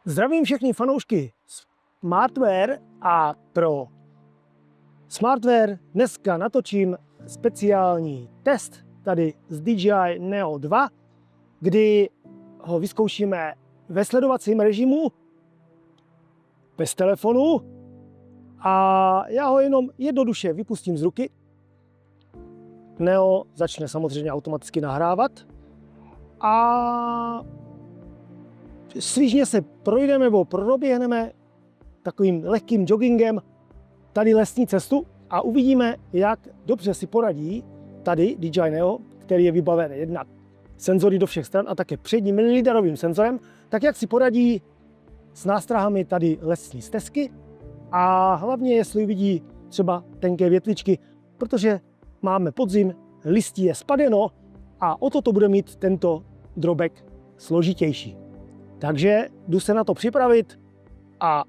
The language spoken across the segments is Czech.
Zdravím všechny fanoušky Smartwear a pro Smartwear dneska natočím speciální test tady z DJI Neo 2, kdy ho vyzkoušíme ve sledovacím režimu, bez telefonu a já ho jenom jednoduše vypustím z ruky. Neo začne samozřejmě automaticky nahrávat a svižně se projdeme nebo proběhneme takovým lehkým joggingem tady lesní cestu a uvidíme, jak dobře si poradí tady DJI Neo, který je vybaven jednak senzory do všech stran a také předním lidarovým senzorem, tak jak si poradí s nástrahami tady lesní stezky a hlavně jestli vidí třeba tenké větvičky, protože máme podzim, listí je spadeno a o to bude mít tento drobek složitější. Takže jdu se na to připravit a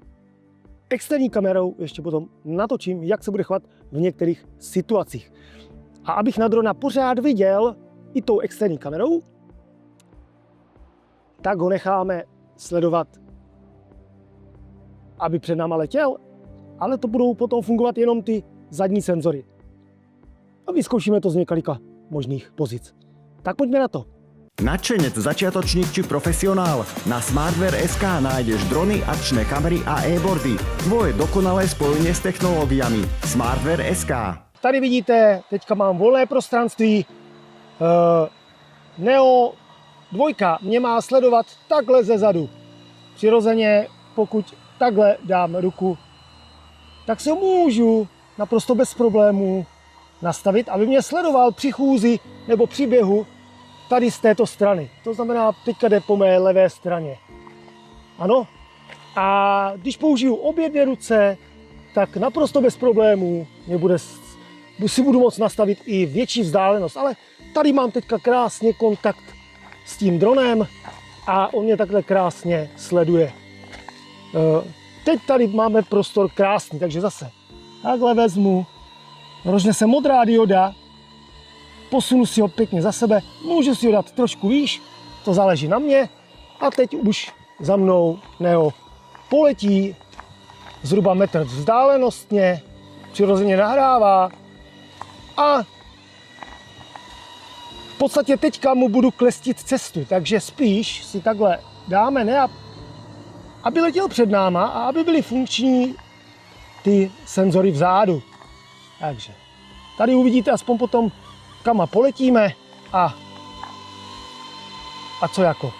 externí kamerou ještě potom natočím, jak se bude chovat v některých situacích. A abych na drona pořád viděl i tou externí kamerou, tak ho necháme sledovat, aby před náma letěl, ale to budou potom fungovat jenom ty zadní senzory. A vyzkoušíme to z několika možných pozic. Tak pojďme na to. Nadšenec, začiatočník či profesionál? Na Smartwear.sk nájdeš drony, akčné kamery a e-boardy. Tvoje dokonalé spojenie s technológiami. Smartwear.sk. Tady vidíte, teďka mám volné prostranství. Neo 2 mě má sledovat takhle ze zadu. Přirozeně, pokud takhle dám ruku, tak se můžu naprosto bez problémů nastavit, aby mě sledoval při chůzi nebo při běhu tady z této strany. To znamená, teďka jde po mé levé straně. Ano. A když použiju obě dvě ruce, tak naprosto bez problémů si budu moct nastavit i větší vzdálenost. Ale tady mám teďka krásně kontakt s tím dronem a on mě takhle krásně sleduje. Teď tady máme prostor krásný, takže zase takhle vezmu, rozhne se modrá dioda, posunu si ho pěkně za sebe, můžu si ho dát trošku výš, to záleží na mě. A teď už za mnou Neo poletí zhruba metr vzdálenostně, přirozeně nahrává a v podstatě teďka mu budu klestit cestu, takže spíš si takhle dáme, aby letěl před náma a aby byly funkční ty senzory vzadu. Takže tady uvidíte aspoň potom, kam poletíme a co jako.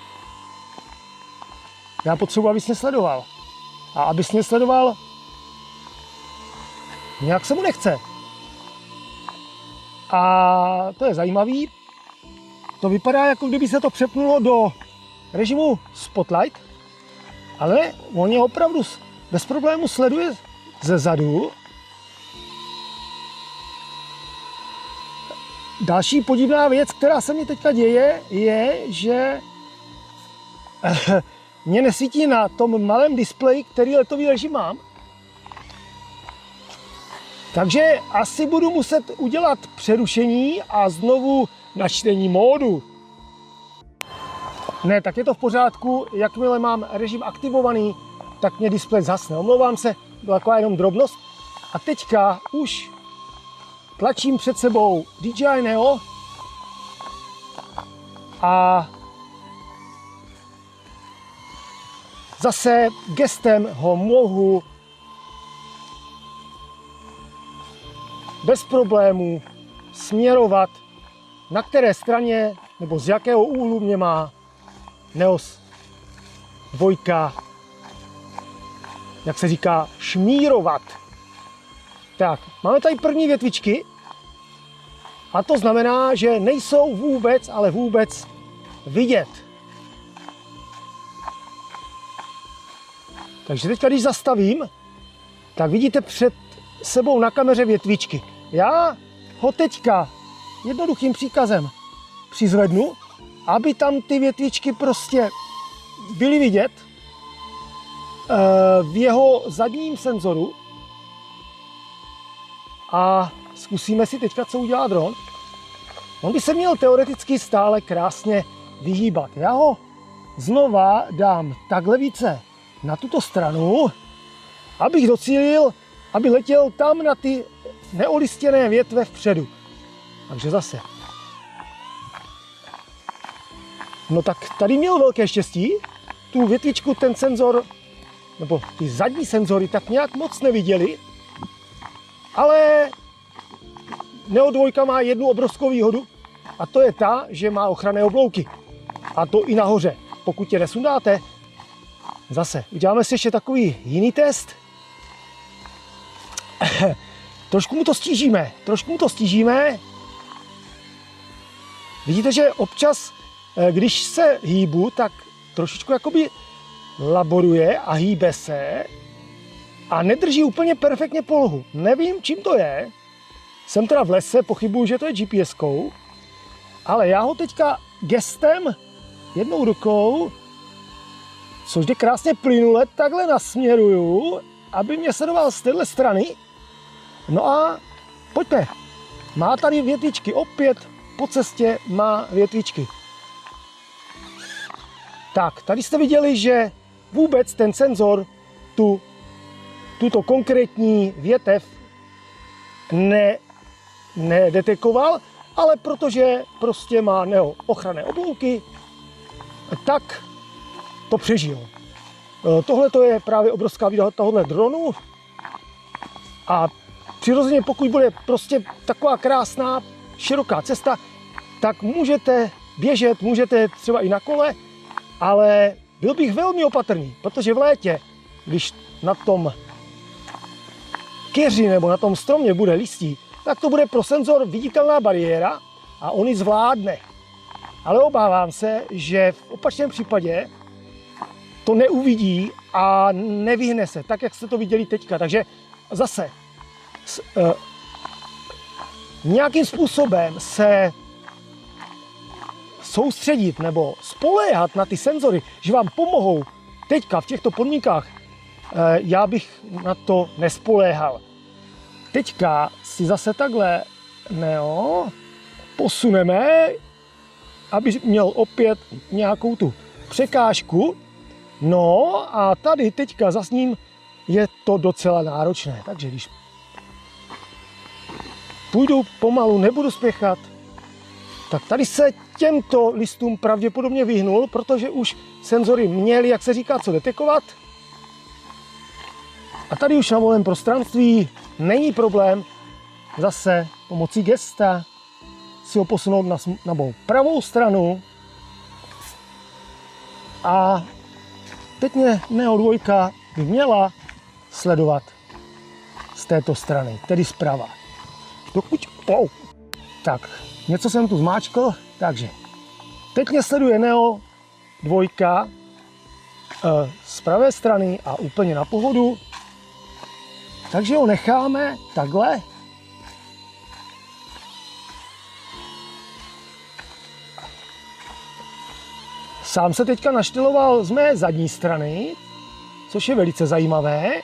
Já potřebuji, abys mě sledoval. A abys mě sledoval, nějak se mu nechce. A to je zajímavý. To vypadá, jako kdyby se to přepnulo do režimu Spotlight, ale on je opravdu bez problému sleduje ze zadu. Další podivná věc, která se mi teďka děje, je, že mě nesvítí na tom malém displeji, který letový režim mám. Takže asi budu muset udělat přerušení a znovu načtení módu. Ne, tak je to v pořádku, jakmile mám režim aktivovaný, tak mě displej zhasne. Omlouvám se, byla taková jenom drobnost. A teďka už tlačím před sebou DJI Neo a zase gestem ho mohu bez problémů směrovat, na které straně nebo z jakého úhlu mě má Neo 2, jak se říká, šmírovat. Tak, máme tady první větvičky a to znamená, že nejsou vůbec, ale vůbec vidět. Takže teďka, když zastavím, tak vidíte před sebou na kameře větvičky. Já ho teďka jednoduchým příkazem přizvednu, aby tam ty větvičky prostě byly vidět v jeho zadním senzoru. A zkusíme si teďka, co udělá dron. On by se měl teoreticky stále krásně vyhýbat. Já ho znova dám takhle více na tuto stranu, abych docílil, aby letěl tam na ty neolistěné větve vpředu. Takže zase. No tak tady měl velké štěstí. Tu větvičku ten senzor, nebo ty zadní senzory tak nějak moc neviděli, ale Neo 2 má jednu obrovskou výhodu a to je ta, že má ochranné oblouky. A to i nahoře. Pokud je nesundáte, zase uděláme si ještě takový jiný test. Trošku mu to stížíme. Vidíte, že občas, když se hýbu, tak trošičku jakoby laboruje a hýbe se a nedrží úplně perfektně polohu. Nevím, čím to je. Jsem teda v lese, pochybuju, že to je GPS-kou, ale já ho teďka gestem, jednou rukou, což jde krásně plynule, takhle nasměruju, aby mě sledoval z téhle strany. No a pojďme. Má tady větvičky, opět po cestě má větvičky. Tak, tady jste viděli, že vůbec ten senzor tuto konkrétní větev nedetekoval, ale protože prostě má Neo ochranné oblouky, tak to přežil. Tohle to je právě obrovská výhoda tohohle dronu a přirozeně pokud bude prostě taková krásná, široká cesta, tak můžete běžet, můžete třeba i na kole, ale byl bych velmi opatrný, protože v létě, když na tom keři nebo na tom stromě bude listí, tak to bude pro senzor viditelná bariéra a on ji zvládne. Ale obávám se, že v opačném případě to neuvidí a nevyhne se, tak jak jste to viděli teďka. Takže zase nějakým způsobem se soustředit nebo spoléhat na ty senzory, že vám pomohou teďka v těchto podmínkách, já bych na to nespoléhal. Teďka si zase takhle Neo posuneme, aby měl opět nějakou tu překážku. No a tady teďka za s ním je to docela náročné. Takže když půjdu pomalu, nebudu spěchat, tak tady se těmto listům pravděpodobně vyhnul, protože už senzory měly, jak se říká, co detekovat. A tady už na volném prostranství není problém zase pomocí gesta si ho posunout na mou pravou stranu. A teď mě Neo 2 by měla sledovat z této strany, tedy zprava. Dokud... Tak, něco jsem tu zmáčkl, takže teď mě sleduje Neo 2 z pravé strany a úplně na pohodu. Takže ho necháme takhle. Sám se teďka našteloval z mé zadní strany, což je velice zajímavé.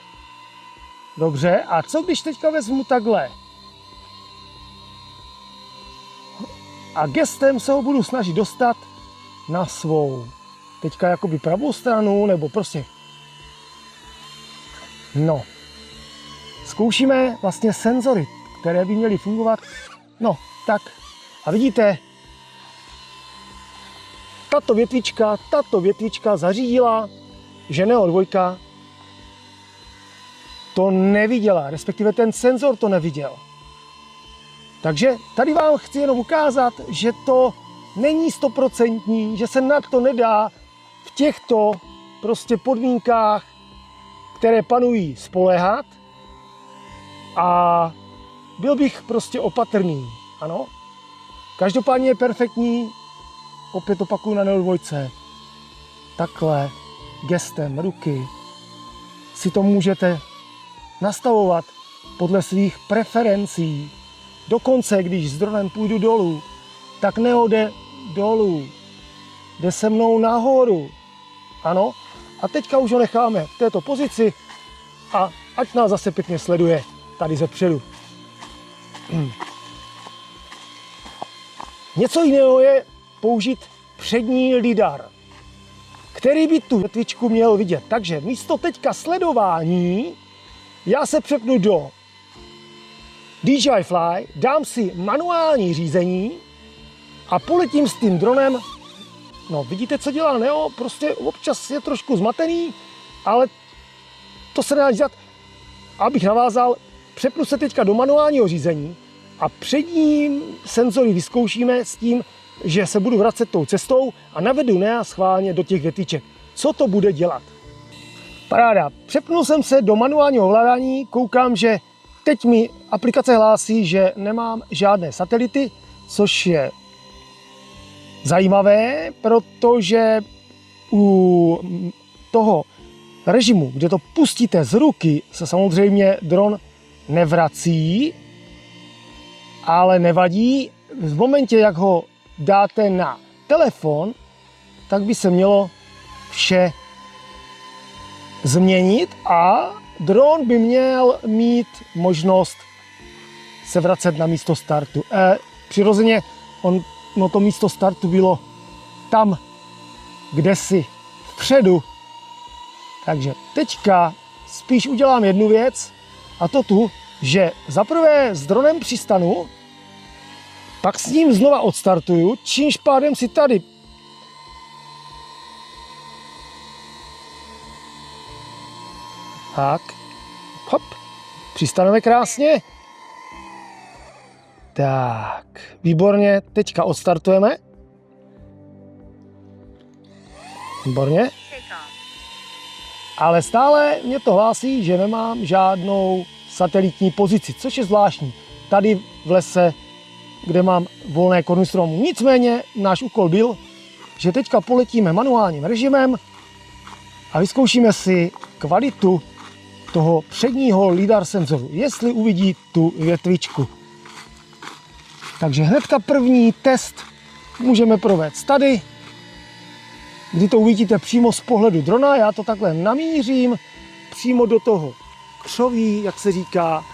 Dobře, a co když teďka vezmu takhle? A gestem se ho budu snažit dostat na svou. Teďka jakoby pravou stranu, nebo prostě. No. Zkoušíme vlastně senzory, které by měly fungovat. No, tak. A vidíte, tato větvička zařídila, že Neo 2 to neviděla, respektive ten senzor to neviděl. Takže tady vám chci jenom ukázat, že to není 100%, že se na to nedá v těchto prostě podmínkách, které panují, spoléhat. A byl bych prostě opatrný, ano. Každopádně je perfektní, opět opakuju na Neo 2, takhle gestem ruky si to můžete nastavovat podle svých preferencí. Dokonce, když s dronem půjdu dolů, tak Neo jde dolů, jde se mnou nahoru, ano. A teďka už ho necháme v této pozici a ať nás zase pěkně sleduje tady zepředu. Něco jiného je použít přední lidar, který by tu větvičku měl vidět. Takže místo teďka sledování, já se přepnu do DJI Fly, dám si manuální řízení a poletím s tím dronem. No, vidíte, co dělá Neo? Prostě občas je trošku zmatený, ale to se nedá dělat. Abych navázal, přepnu se teďka do manuálního řízení a předním senzory vyzkoušíme s tím, že se budu vracet tou cestou a navedu Nea schválně do těch větiček. Co to bude dělat? Paráda. Přepnul jsem se do manuálního ovládání, koukám, že teď mi aplikace hlásí, že nemám žádné satelity, což je zajímavé, protože u toho režimu, kde to pustíte z ruky, se samozřejmě dron nevrací, ale nevadí. V momentě, jak ho dáte na telefon, tak by se mělo vše změnit a dron by měl mít možnost se vracet na místo startu. Přirozeně to místo startu bylo tam, kde si vpředu. Takže teďka spíš udělám jednu věc, a to tu, že zaprvé s dronem přistanu, pak s ním znova odstartuju, čímž pádem si tady tak, hop, přistaneme krásně. Tak, výborně, teďka odstartujeme. Výborně. Ale stále mě to hlásí, že nemám žádnou satelitní pozici, což je zvláštní. Tady v lese, kde mám volné koruny stromů. Nicméně náš úkol byl, že teďka poletíme manuálním režimem a vyzkoušíme si kvalitu toho předního lidar senzoru, jestli uvidí tu větvičku. Takže hnedka první test můžeme provést tady, kdy to uvidíte přímo z pohledu drona. Já to takhle namířím přímo do toho křoví, jak se říká.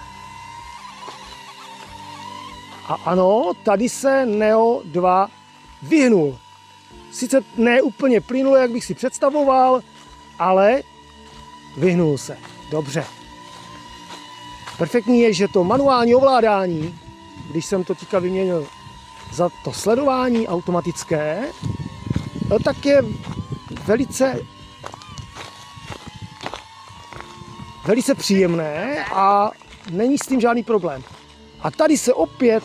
A ano, tady se Neo 2 vyhnul. Sice ne úplně plynule, jak bych si představoval, ale vyhnul se. Dobře. Perfektní je, že to manuální ovládání, když jsem to teďka vyměnil za to sledování automatické, tak je velice příjemné a není s tím žádný problém. A tady se opět,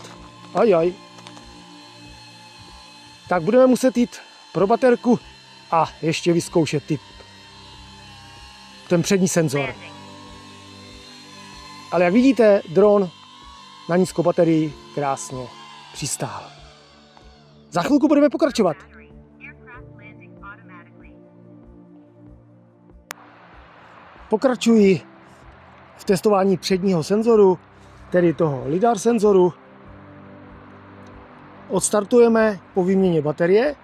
tak budeme muset jít pro baterku a ještě vyzkoušet ten přední senzor. Ale jak vidíte, dron na nízkou baterii krásně přistál. Za chvilku budeme pokračovat. Pokračuji v testování předního senzoru, tedy toho lidar senzoru. Odstartujeme po výměně baterie.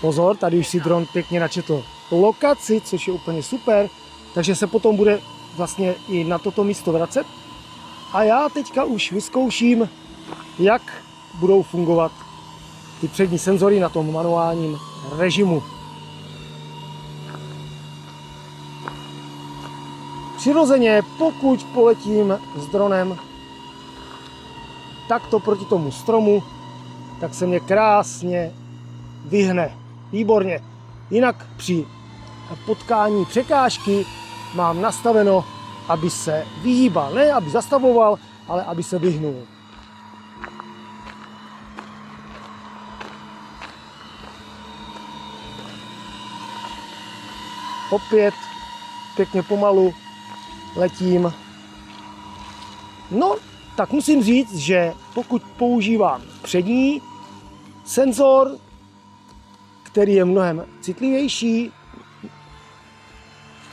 Pozor, tady už si dron pěkně načetl lokaci, což je úplně super, takže se potom bude vlastně i na toto místo vracet. A já teďka už vyzkouším, jak budou fungovat ty přední senzory na tom manuálním režimu. Přirozeně, pokud poletím s dronem takto proti tomu stromu, tak se mě krásně vyhne. Výborně. Jinak při potkání překážky mám nastaveno, aby se vyhýbal. Ne, aby zastavoval, ale aby se vyhnul. Opět pěkně pomalu letím. No, tak musím říct, že pokud používám přední senzor, který je mnohem citlivější,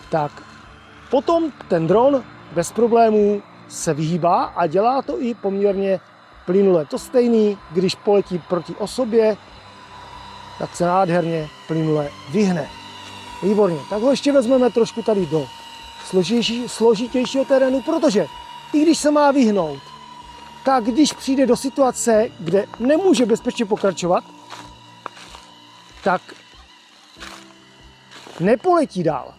tak potom ten dron bez problémů se vyhýbá a dělá to i poměrně plynule. To stejný, když poletí proti osobě, tak se nádherně plynule vyhne. Výborně, tak ho ještě vezmeme trošku tady do složitějšího terénu, protože i když se má vyhnout, tak když přijde do situace, kde nemůže bezpečně pokračovat, tak nepoletí dál.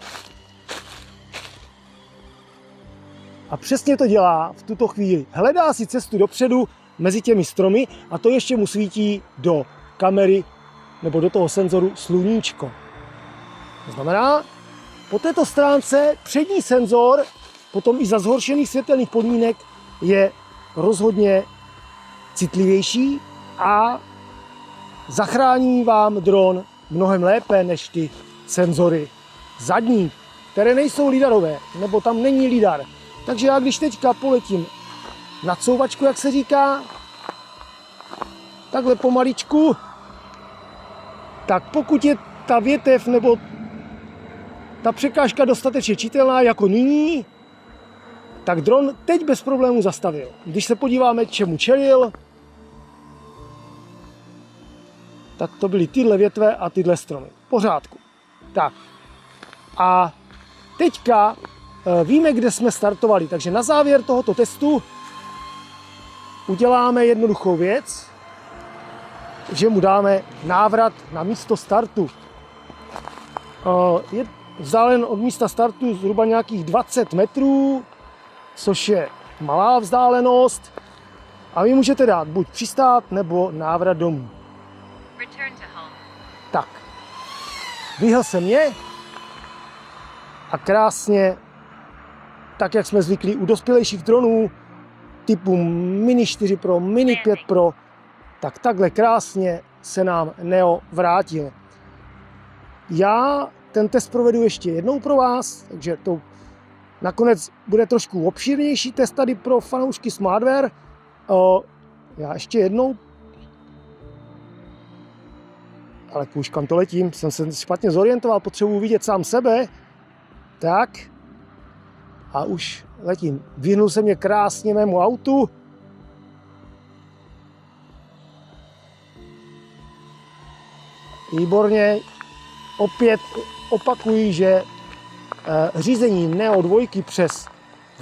A přesně to dělá v tuto chvíli. Hledá si cestu dopředu mezi těmi stromy a to ještě mu svítí do kamery nebo do toho senzoru sluníčko. To znamená, po této stránce přední senzor, potom i za zhoršených světelných podmínek, je rozhodně citlivější a zachrání vám dron mnohem lépe než ty senzory zadní, které nejsou lidarové, nebo tam není lidar. Takže já když teďka poletím na couvačku, jak se říká, takhle pomaličku, tak pokud je ta větev nebo ta překážka dostatečně čitelná jako nyní, tak dron teď bez problémů zastavil. Když se podíváme, čemu čelil, tak to byly tyhle větve a tyhle stromy. V pořádku. Tak. A teďka víme, kde jsme startovali, takže na závěr tohoto testu uděláme jednoduchou věc, že mu dáme návrat na místo startu. Je vzdálen od místa startu zhruba nějakých 20 metrů, což je malá vzdálenost a vy můžete dát buď přistát nebo návrat domů. Tak, vyhl se mě a krásně, tak jak jsme zvyklí u dospělejších dronů typu Mini 4 Pro, Mini 5 Pro, tak takhle krásně se nám Neo vrátil. Já ten test provedu ještě jednou pro vás, takže to nakonec bude trošku obšírnější test tady pro fanoušky Smartwear. Já ještě jednou, ale už kam to letím, jsem se špatně zorientoval, potřebuji vidět sám sebe. Tak. A už letím. Vyhnul se mě krásně mému autu. Výborně. Opět opakuji, že řízení Neo 2 přes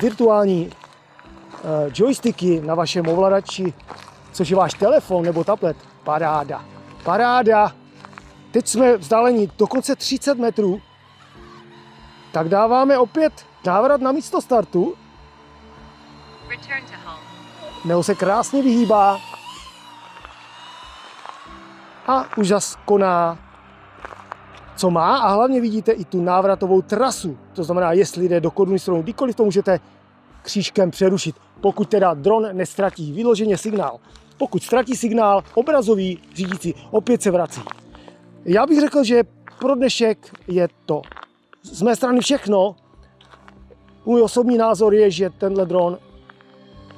virtuální joysticky na vašem ovladači, což je váš telefon nebo tablet, paráda. Paráda. Teď jsme vzdáleni dokonce 30 metrů, tak dáváme opět návrat na místo startu. Neo se krásně vyhýbá a už zas koná, co má, a hlavně vidíte i tu návratovou trasu. To znamená, jestli jde do korunní stranu, kdykoliv to můžete křížkem přerušit, pokud teda dron nestratí vyloženě signál. Pokud ztratí signál obrazový, řídící opět se vrací. Já bych řekl, že pro dnešek je to z mé strany všechno. Můj osobní názor je, že tenhle dron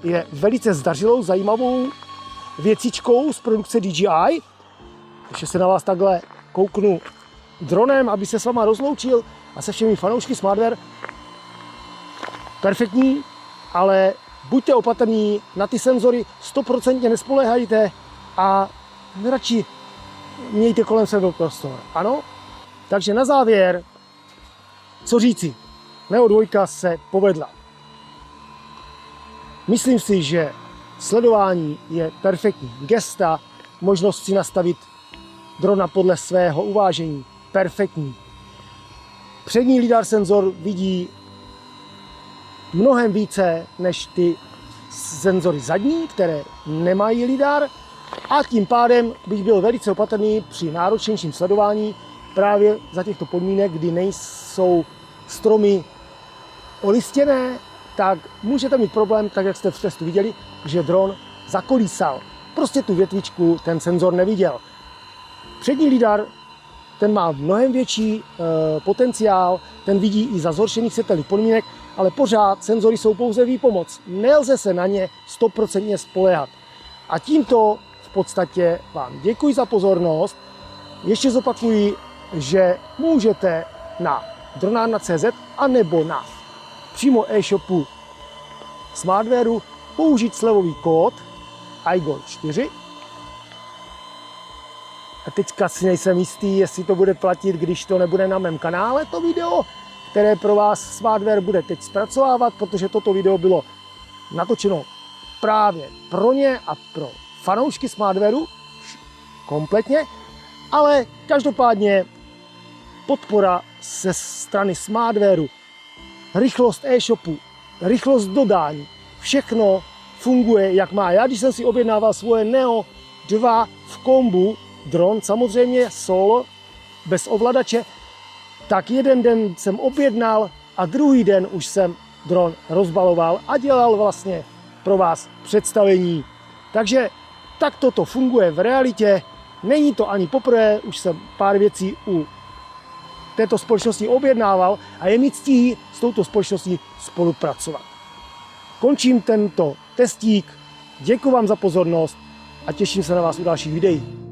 je velice zdařilou, zajímavou věcičkou z produkce DJI. Ještě se na vás takhle kouknu dronem, aby se s váma rozloučil a se všemi fanoušky Smartwear. Perfektní, ale buďte opatrní, na ty senzory 100% nespoléhajte a radši mějte kolem sebe prostor. Ano? Takže na závěr, co říci? Neo 2 se povedla. Myslím si, že sledování je perfektní. Gesta, možnost si nastavit drona podle svého uvážení, perfektní. Přední lidar senzor vidí mnohem více než ty senzory zadní, které nemají lidar, a tím pádem bych byl velice opatrný při náročnějším sledování právě za těchto podmínek, kdy nejsou stromy olistěné, tak můžete mít problém, tak jak jste v testu viděli, že dron zakolísal. Prostě tu větvičku ten senzor neviděl. Přední lidar, ten má mnohem větší potenciál, ten vidí i za zhoršených světelných podmínek, ale pořád senzory jsou pouze výpomoc. Nelze se na ně 100% spoléhat. A tímto v podstatě vám děkuji za pozornost. Ještě zopakuji, že můžete na dronárna.cz anebo na přímo e-shopu Smartwearu použít slevový kód IGOL4. A teďka si nejsem jistý, jestli to bude platit, když to nebude na mém kanále, to video, které pro vás Smartwear bude teď zpracovávat, protože toto video bylo natočeno právě pro ně a pro fanoušky Smartwearu kompletně, ale každopádně podpora ze strany Smartwareu, rychlost e-shopu, rychlost dodání, všechno funguje jak má. Já když jsem si objednával svoje Neo 2 v kombu, dron samozřejmě solo, bez ovladače, tak jeden den jsem objednal a druhý den už jsem dron rozbaloval a dělal vlastně pro vás představení. Takže takto to funguje v realitě. Není to ani poprvé, už jsem pár věcí u této společnosti objednával a je mi ctí s touto společností spolupracovat. Končím tento testík, děkuji vám za pozornost a těším se na vás u dalších videí.